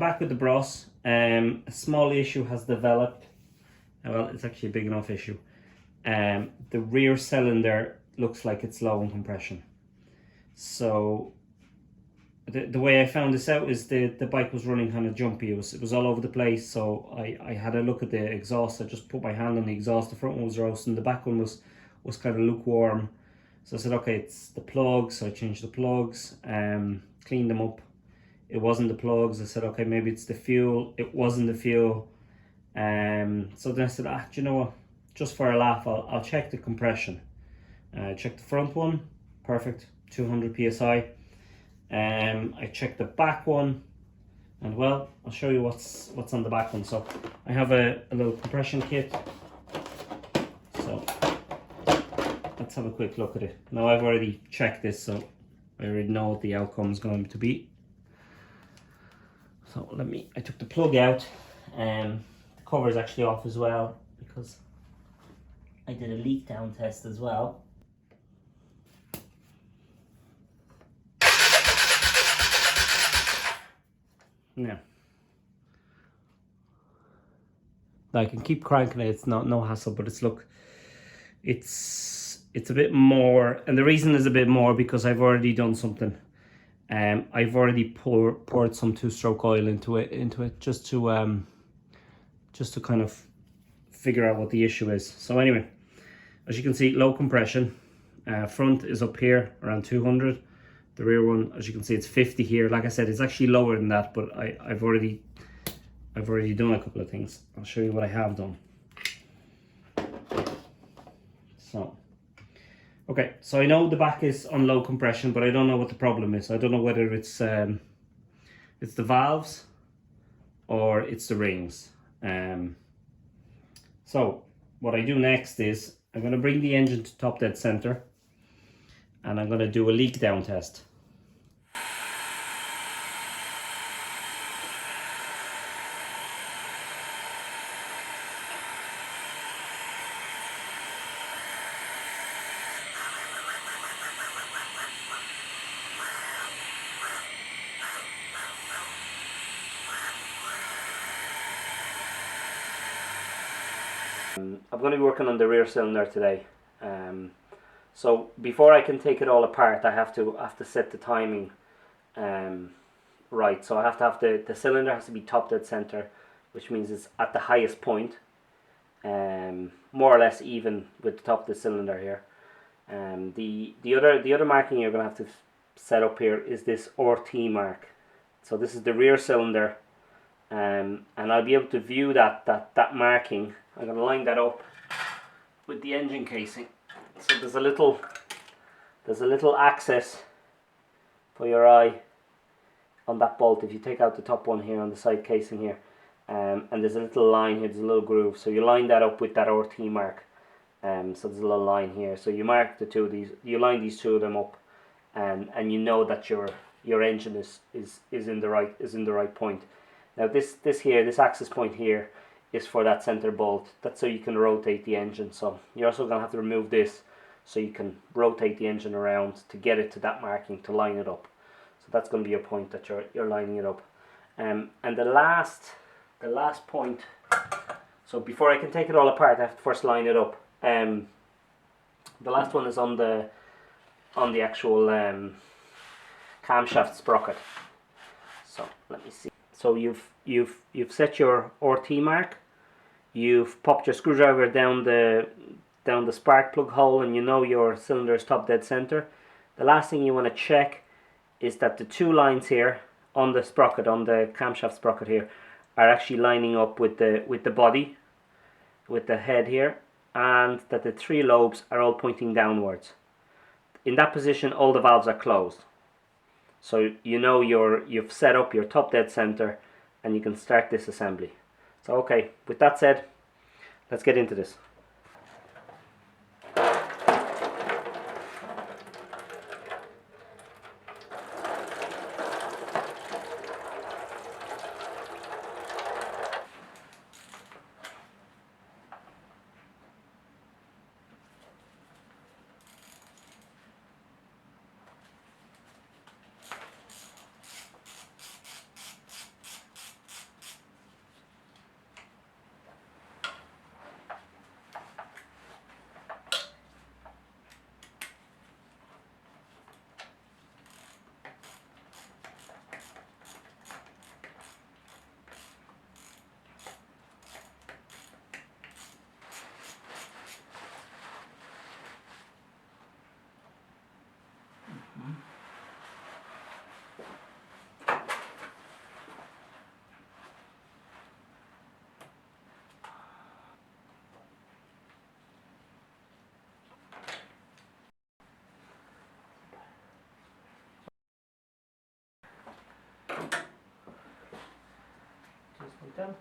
back with the bros. A small issue has developed. Well, it's actually a big enough issue. The rear cylinder looks like it's low in compression. So the way I found this out is the bike was running kind of jumpy. It was all over the place. So I had a look at the exhaust. I just put my hand on the exhaust. The front one was roasting. The back one was kind of lukewarm. So I said, okay, it's the plugs. So I changed the plugs, cleaned them up. It wasn't the plugs. I said, okay, maybe it's the fuel. It wasn't the fuel. So then I said, do you know what? Just for a laugh, I'll check the compression. Check the front one, perfect, 200 psi. I checked the back one, and well, I'll show you what's on the back one. So I have a little compression kit. So let's have a quick look at it. Now I've already checked this, so I already know what the outcome is going to be. So I took the plug out, and the cover is actually off as well because I did a leak down test as well. Yeah. Now I can keep cranking it, it's no hassle, but it's a bit more, and the reason is a bit more because I've already done something. I've already poured some two-stroke oil into it just to kind of figure out what the issue is. So anyway, as you can see, low compression. Front is up here around 200. The rear one, as you can see, it's 50 here. Like I said, it's actually lower than that, but I've already done a couple of things. I'll show you what I have done. So, okay, so I know the back is on low compression, but I don't know what the problem is. I don't know whether it's the valves or it's the rings. So what I do next is I'm going to bring the engine to top dead center, and I'm going to do a leak down test. I'm going to be working on the rear cylinder today. So before I can take it all apart, I have to set the timing right. So I have to have the cylinder has to be top dead center, which means it's at the highest point, more or less even with the top of the cylinder here. The other marking you're going to have to set up here is this RT mark. So this is the rear cylinder, and I'll be able to view that marking. I'm going to line that up with the engine casing. So there's a little access for your eye on that bolt. If you take out the top one here on the side casing here, and there's a little line here, there's a little groove. So you line that up with that RT mark. So there's a little line here. So you mark the two of these. You line these two of them up, and you know that your engine is in the right point. Now this access point here is for that center bolt. That's so you can rotate the engine. So you're also going to have to remove this so you can rotate the engine around to get it to that marking to line it up. So that's going to be a point that you're lining it up. And the last point. So before I can take it all apart, I have to first line it up. The last one is on the actual camshaft sprocket. So let me see. So you've set your RT mark. You've popped your screwdriver down the spark plug hole, and you know your cylinder is top dead center. The last thing you want to check is that the two lines here on the sprocket, on the camshaft sprocket here, are actually lining up with the body, with the head here, and that the three lobes are all pointing downwards. In that position, all the valves are closed. So you know you've set up your top dead center, and you can start this assembly. So okay, with that said, let's get into this. down.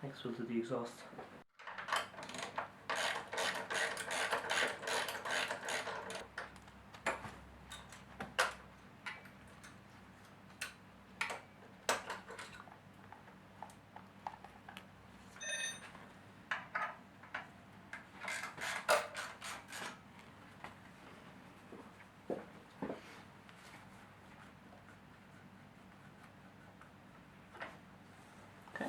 Next we'll do the exhaust. Okay.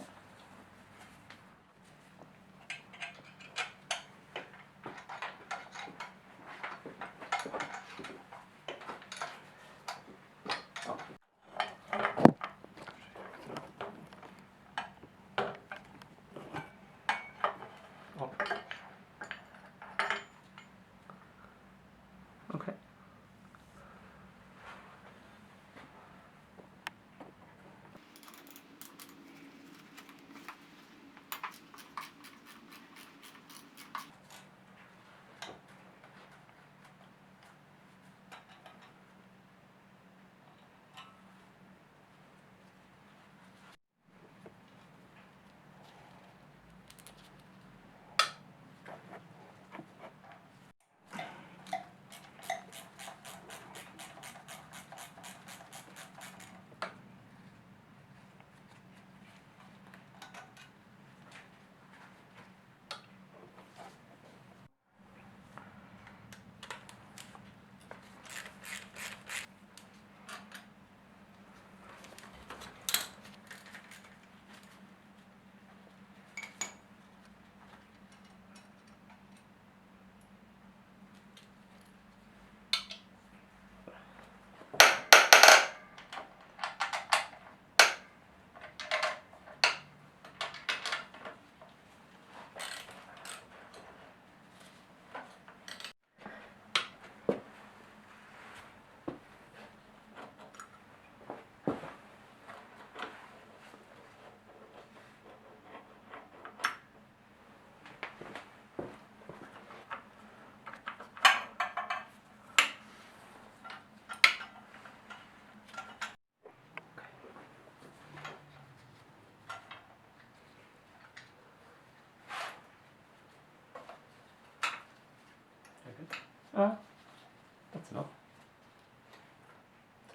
That's enough.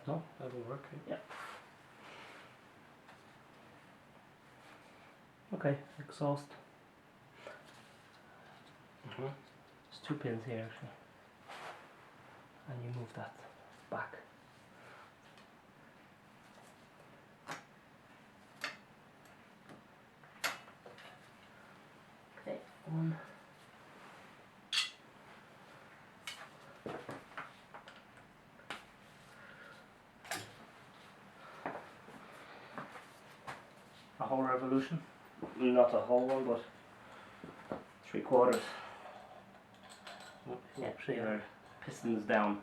No, that will work. Yeah. Okay, exhaust. There's 2 pins here actually, and you move that back. Okay, one. A whole revolution. Not a whole one, but 3/4. Yeah, so your piston's down.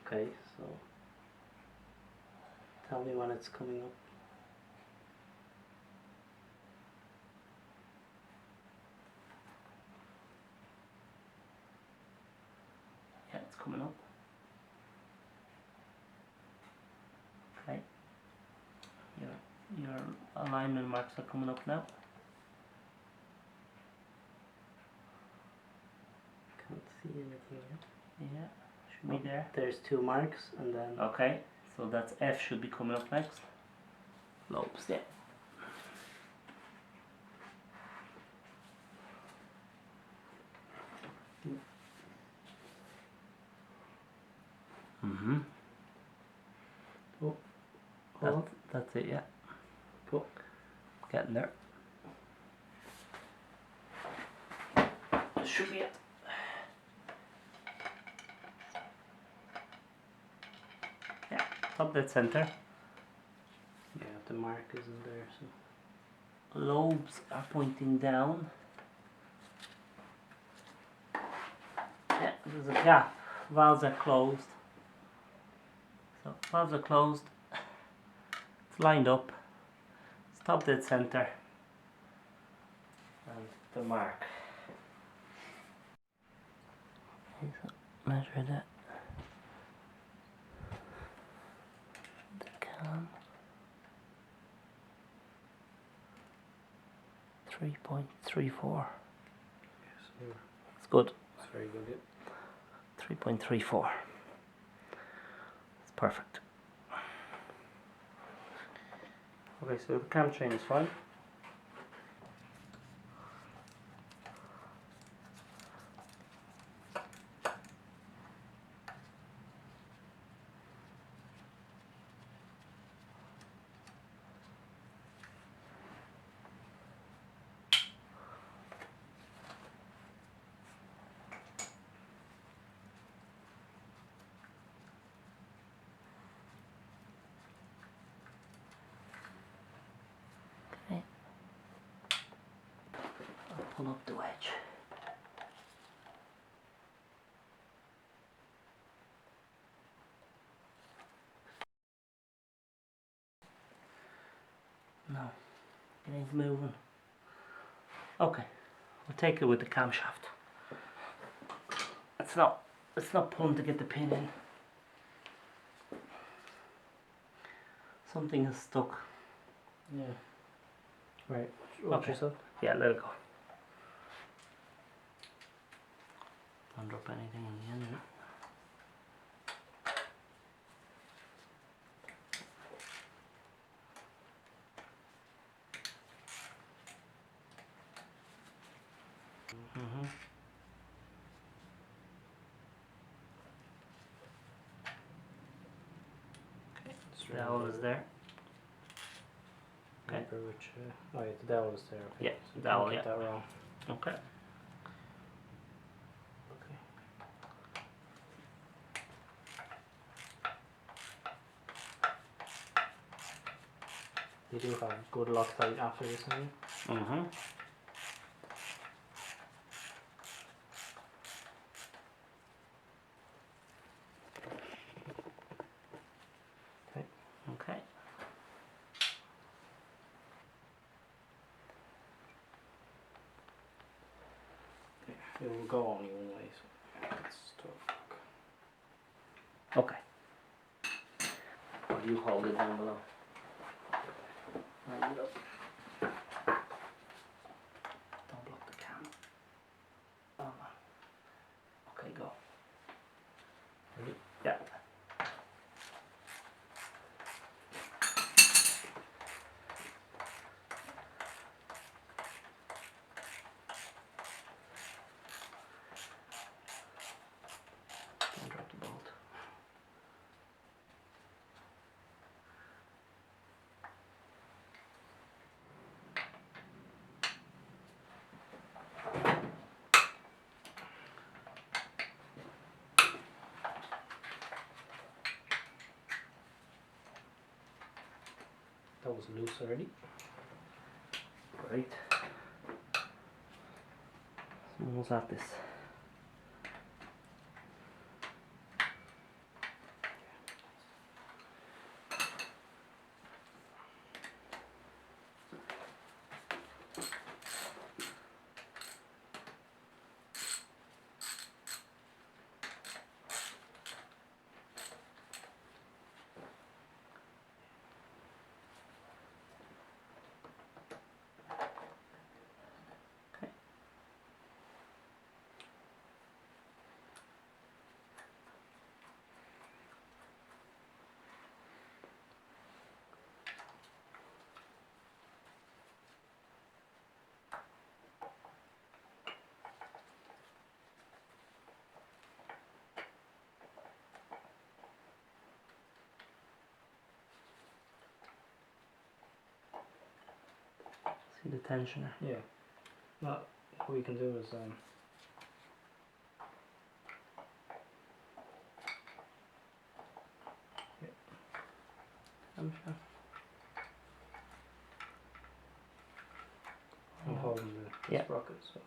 Okay, so tell me when it's coming up. Yeah, it's coming up. Okay. Your alignment marks are coming up now. Can't see anything yet. Yeah, should be there. There's 2 marks and then... Okay, so that's F should be coming up next. Lobes, yeah. Mm-hmm. Oh, hold on. That's it, yeah. Cool. Getting there. This should be it. Yeah, top dead center. Yeah, the mark isn't there, so. Lobes are pointing down. Yeah, there's a gap. Valves are closed. So valves are closed. It's lined up. It's top dead center. And the mark. Measure that. The cam. 3.34. Yes, It's good. it's very good. Yeah. 3.34. It's perfect. Okay, so the cam chain is fine. Okay. I'll pull up the wedge. No, it ain't moving. Okay, we'll take it with the camshaft. It's not pulling to get the pin in. Something is stuck. Yeah. Right. Watch Okay. yourself. Yeah, let it go. Don't drop anything in the engine. Mm-hmm. Okay, the dowel is there. Okay. Remember which, oh yeah, the dowel is there. Okay. Yeah, So dowel, don't get yeah. that wrong. Okay. Okay. You do have good Loctite after this, haven't you? Mm-hmm. Okay. Okay. It will go only one way, so it's tough. Okay. Or you hold it down below. Line it up. Don't block the cam. Oh man. Okay, go. Ready? Yeah. Don't drop the bolt. That was loose already. Great. Almost at this. See the tensioner? Yeah. Well, what we can do is I'm sure. I'm holding the Yeah. sprocket, so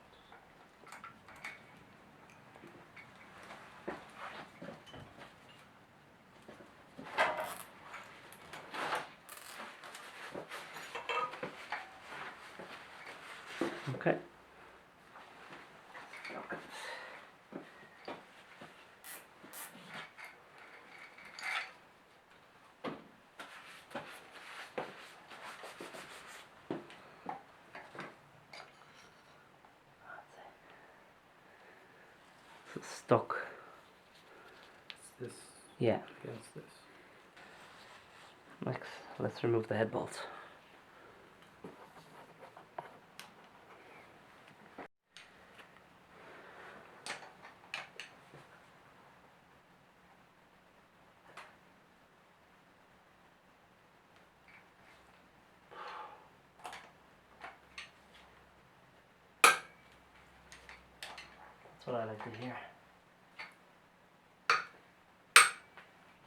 Okay. So it's stuck. it's this Yeah. against this. Next, let's remove the head bolts. That's what I like to hear.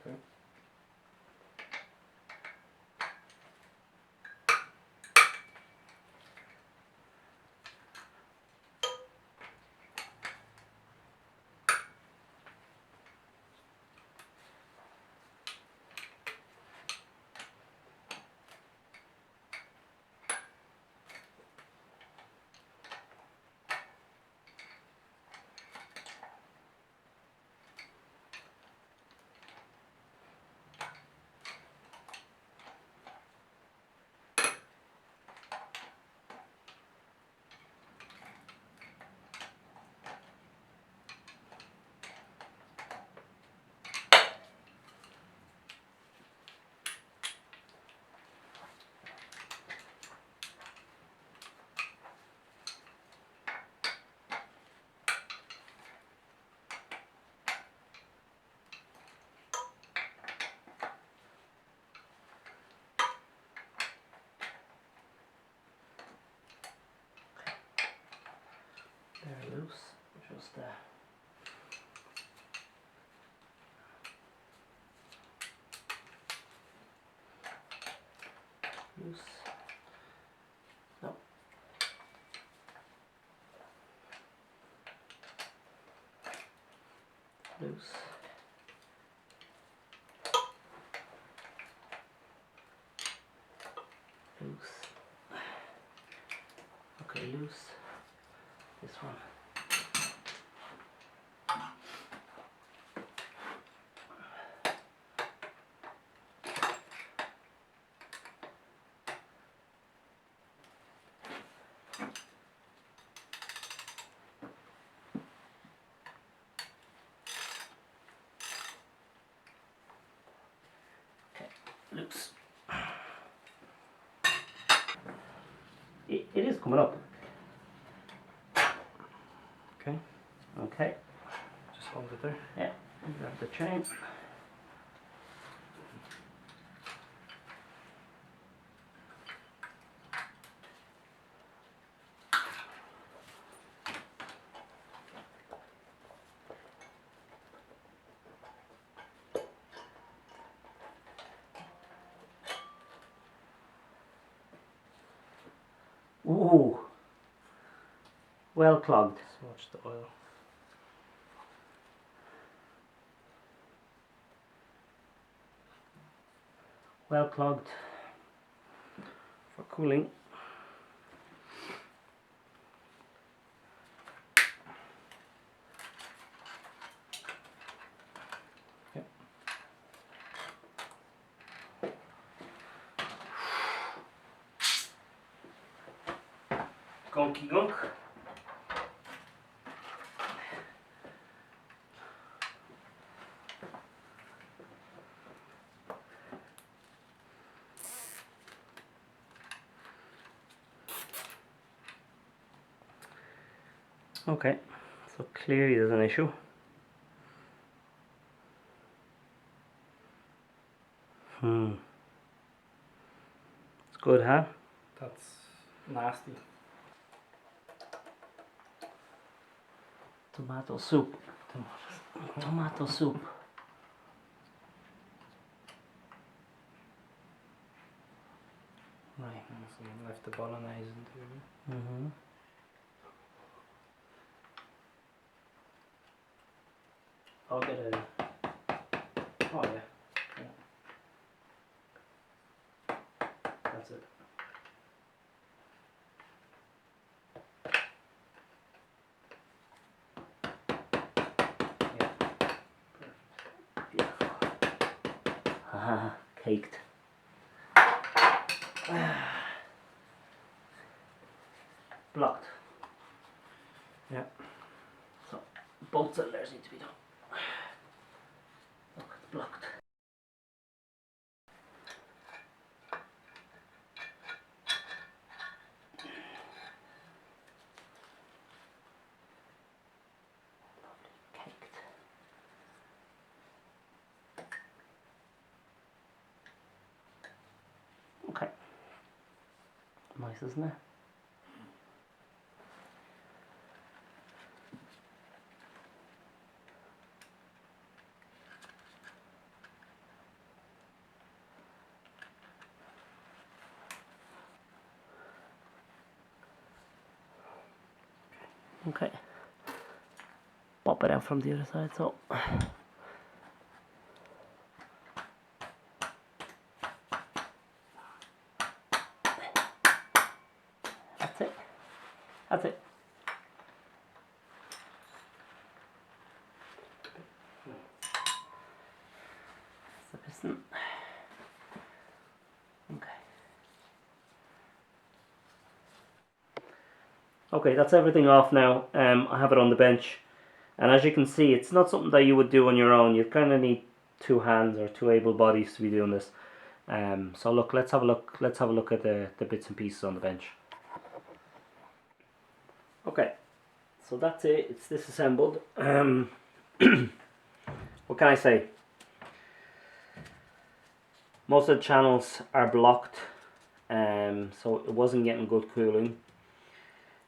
Okay. They're loose. Just loose. No. Loose. Loose. Okay, loose. This one. Loose. It is coming up. Okay. Okay. Just hold it there. Yeah. Grab the chain. Ooh. Well clogged. Smudge the oil. Well clogged for cooling. Yep. Gunky gunk. Okay, so clearly there's an issue. It's good, huh? That's nasty. Tomato soup. Tomato soup. Right. So you left the bolognese into it. Mm-hmm. I'll get a. Oh yeah. That's it. Haha, caked. Blocked. Yeah. So both cylinders need to be done. Look, it's blocked. Caked. Okay. Nice, isn't it? Okay. Pop it out from the other side, so. That's it. That's it. That's the piston. Okay. Okay, that's everything off now. I have it on the bench, and as you can see, it's not something that you would do on your own. You kind of need two hands or two able bodies to be doing this. So look, let's have a look. Let's have a look at the bits and pieces on the bench. Okay, so that's it. It's disassembled. What can I say? Most of the channels are blocked, so it wasn't getting good cooling.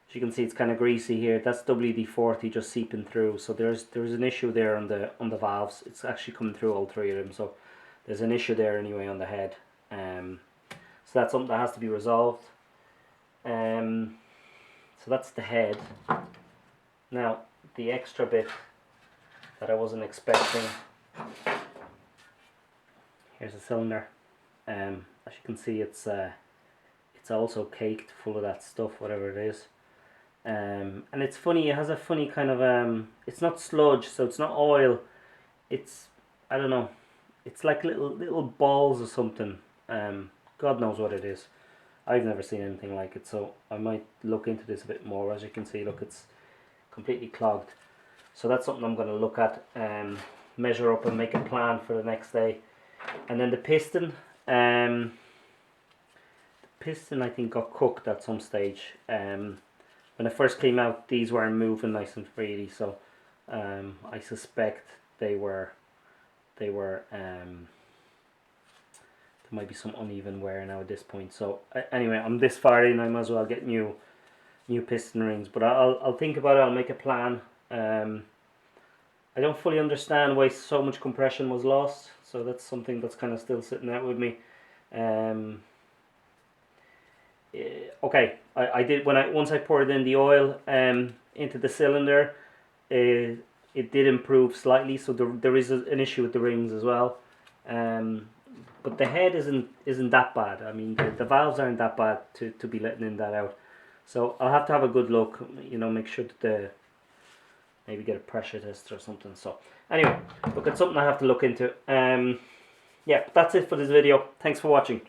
As you can see, it's kind of greasy here. That's WD-40 just seeping through. So there's an issue there on the valves. It's actually coming through all three of them. So there's an issue there anyway on the head. So that's something that has to be resolved. So that's the head. Now the extra bit that I wasn't expecting. Here's a cylinder. As you can see, it's also caked full of that stuff, whatever it is. And it's funny, it has a funny kind of it's not sludge, so it's not oil, it's, I don't know, it's like little balls or something. God knows what it is. I've never seen anything like it, so I might look into this a bit more. As you can see, look, it's completely clogged, so that's something I'm going to look at, measure up and make a plan for the next day. And then the piston, I think got cooked at some stage. When it first came out, these weren't moving nice and freely, so I suspect there might be some uneven wear now at this point. So anyway, I'm this far in, I might as well get new piston rings, but I'll think about it. I'll make a plan. I don't fully understand why so much compression was lost, so that's something that's kind of still sitting out with me. Okay, I did, once I poured in the oil into the cylinder, it did improve slightly. So there is an issue with the rings as well, but the head isn't that bad. I mean, the valves aren't that bad to be letting in that out. So I'll have to have a good look, you know, make sure that maybe get a pressure test or something. So anyway, look, it's something I have to look into. Yeah, that's it for this video. Thanks for watching.